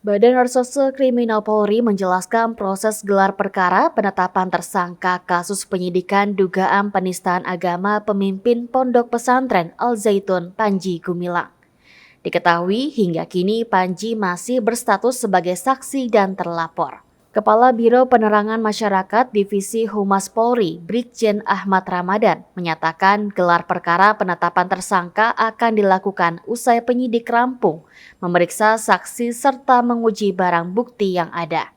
Badan Reserse Kriminal Polri menjelaskan proses gelar perkara penetapan tersangka kasus penyidikan dugaan penistaan agama pemimpin Pondok Pesantren Al Zaitun Panji Gumilang. Diketahui hingga kini Panji masih berstatus sebagai saksi dan terlapor. Kepala Biro Penerangan Masyarakat Divisi Humas Polri, Brigjen Ahmad Ramadan, menyatakan gelar perkara penetapan tersangka akan dilakukan usai penyidik rampung, memeriksa saksi serta menguji barang bukti yang ada.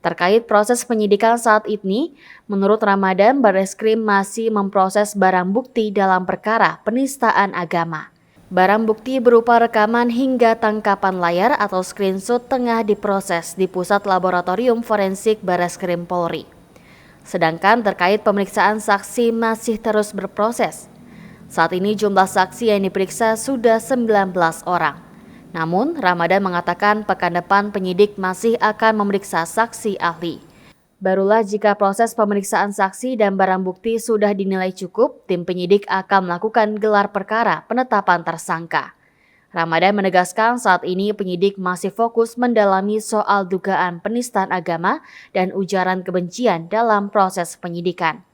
Terkait proses penyidikan saat ini, menurut Ramadan, Barreskrim masih memproses barang bukti dalam perkara penistaan agama. Barang bukti berupa rekaman hingga tangkapan layar atau screenshot tengah diproses di Pusat Laboratorium Forensik Barreskrim Polri. Sedangkan terkait pemeriksaan saksi masih terus berproses. Saat ini jumlah saksi yang diperiksa sudah 19 orang. Namun, Ramadan mengatakan pekan depan penyidik masih akan memeriksa saksi ahli. Barulah jika proses pemeriksaan saksi dan barang bukti sudah dinilai cukup, tim penyidik akan melakukan gelar perkara penetapan tersangka. Ramadan menegaskan saat ini penyidik masih fokus mendalami soal dugaan penistaan agama dan ujaran kebencian dalam proses penyidikan.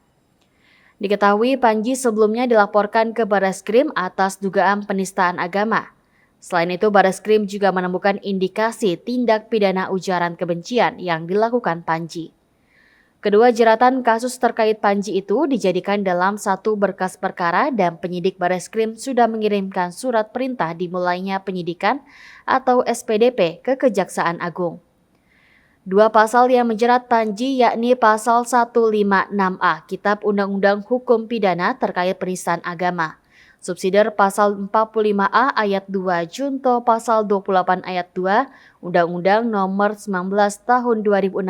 Diketahui Panji sebelumnya dilaporkan ke Barreskrim atas dugaan penistaan agama. Selain itu, Barreskrim juga menemukan indikasi tindak pidana ujaran kebencian yang dilakukan Panji. Kedua jeratan kasus terkait Panji itu dijadikan dalam satu berkas perkara dan penyidik Barreskrim sudah mengirimkan surat perintah dimulainya penyidikan atau SPDP ke Kejaksaan Agung. Dua pasal yang menjerat Panji yakni pasal 156A Kitab Undang-Undang Hukum Pidana terkait penistaan agama, subsidiar pasal 45A ayat 2 junto pasal 28 ayat 2 Undang-Undang Nomor 19 Tahun 2016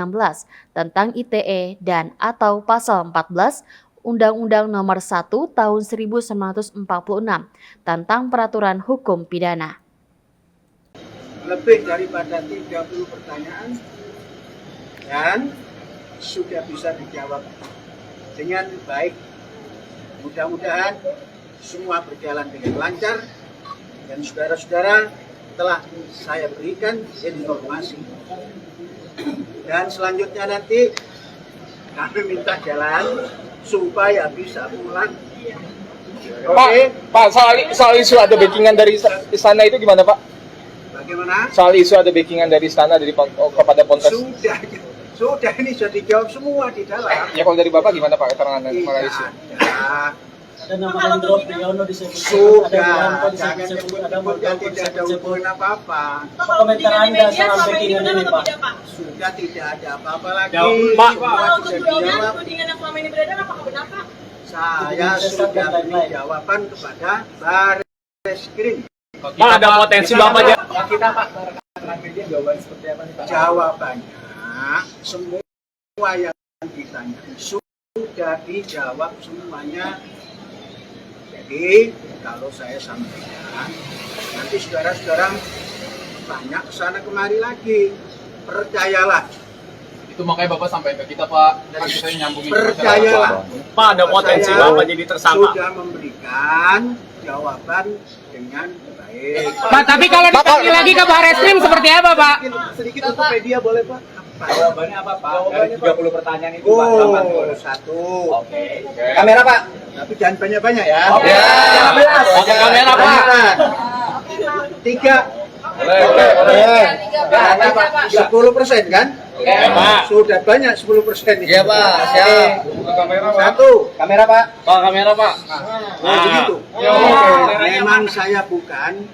tentang ITE dan atau pasal 14 Undang-Undang Nomor 1 Tahun 1946 tentang Peraturan Hukum Pidana. Lebih daripada 30 pertanyaan dan sudah bisa dijawab dengan baik. Mudah-mudahan semua berjalan dengan lancar dan saudara-saudara telah saya berikan informasi. Dan selanjutnya nanti kami minta jalan supaya bisa pulang. Oke? Pak, soal isu ada backingan dari istana itu gimana Pak? Bagaimana? Soal isu ada backingan dari istana kepada Ponpes? Sudah ini sudah dijawab semua di dalam. Ya kalau dari Bapak gimana Pak keterangan soal isu? Ada nama Hendro Priyono disebut. Sudah, jangan sebut-sebut dan tidak ada hubungan apa-apa. Apa komentar Anda soal backingan ini Pak? Sudah tidak ada apa-apa lagi. Pak, semua sudah dijawab. Tudingan yang selama ini beredar apakah benar Pak? Saya sudah beri jawaban kepada Barreskrim. Pak ada potensi Bapak Kita Pak, terakhirnya jawaban seperti apa nih Pak? Jawabannya semua yang ditanya sudah dijawab semuanya. Jadi kalau saya sampaikan, nanti saudara-saudara tanya kesana kemari lagi. Percayalah. Itu makanya Bapak sampaikan ke kita Pak, dari saya nyambungin. Percayalah. Pak ada potensi Bapak jadi tersangka. Sudah memberikan jawaban dengan baik. Pak, tapi kalau dipanggil lagi ke Barreskrim seperti apa, Pak? Sedikit Wikipedia boleh Pak? Jawabannya apa Pak? Dari 30 pertanyaan itu Pak. Satu. Oke. Kamera Pak. Tapi jangan banyak-banyak ya. Oke. Pakai kamera Pak. Tiga. Boleh. 10% kan? Ya, Pak. Sudah banyak 10% ini. Iya Pak, siap. Satu. Kamera Pak. Pak kamera Pak. Nah, begitu. Oke. Memang saya bukan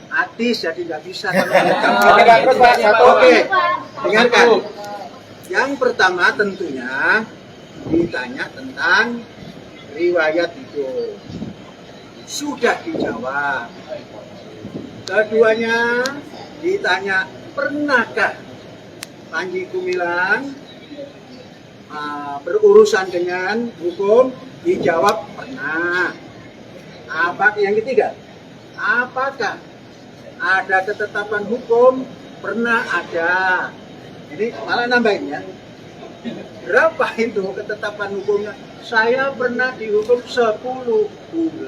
artis jadi nggak bisa. Terus Pak, satu. Oke. Dengarkan. Yang pertama tentunya ditanya tentang riwayat hidup. Sudah dijawab. Keduanya ditanya, pernahkah Panji Gumilang berurusan dengan hukum? Dijawab pernah. Apa yang ketiga? Apakah ada ketetapan hukum? Pernah ada. Ini malah nambahin ya. Berapa itu ketetapan hukumnya? Saya pernah dihukum 10 bulan.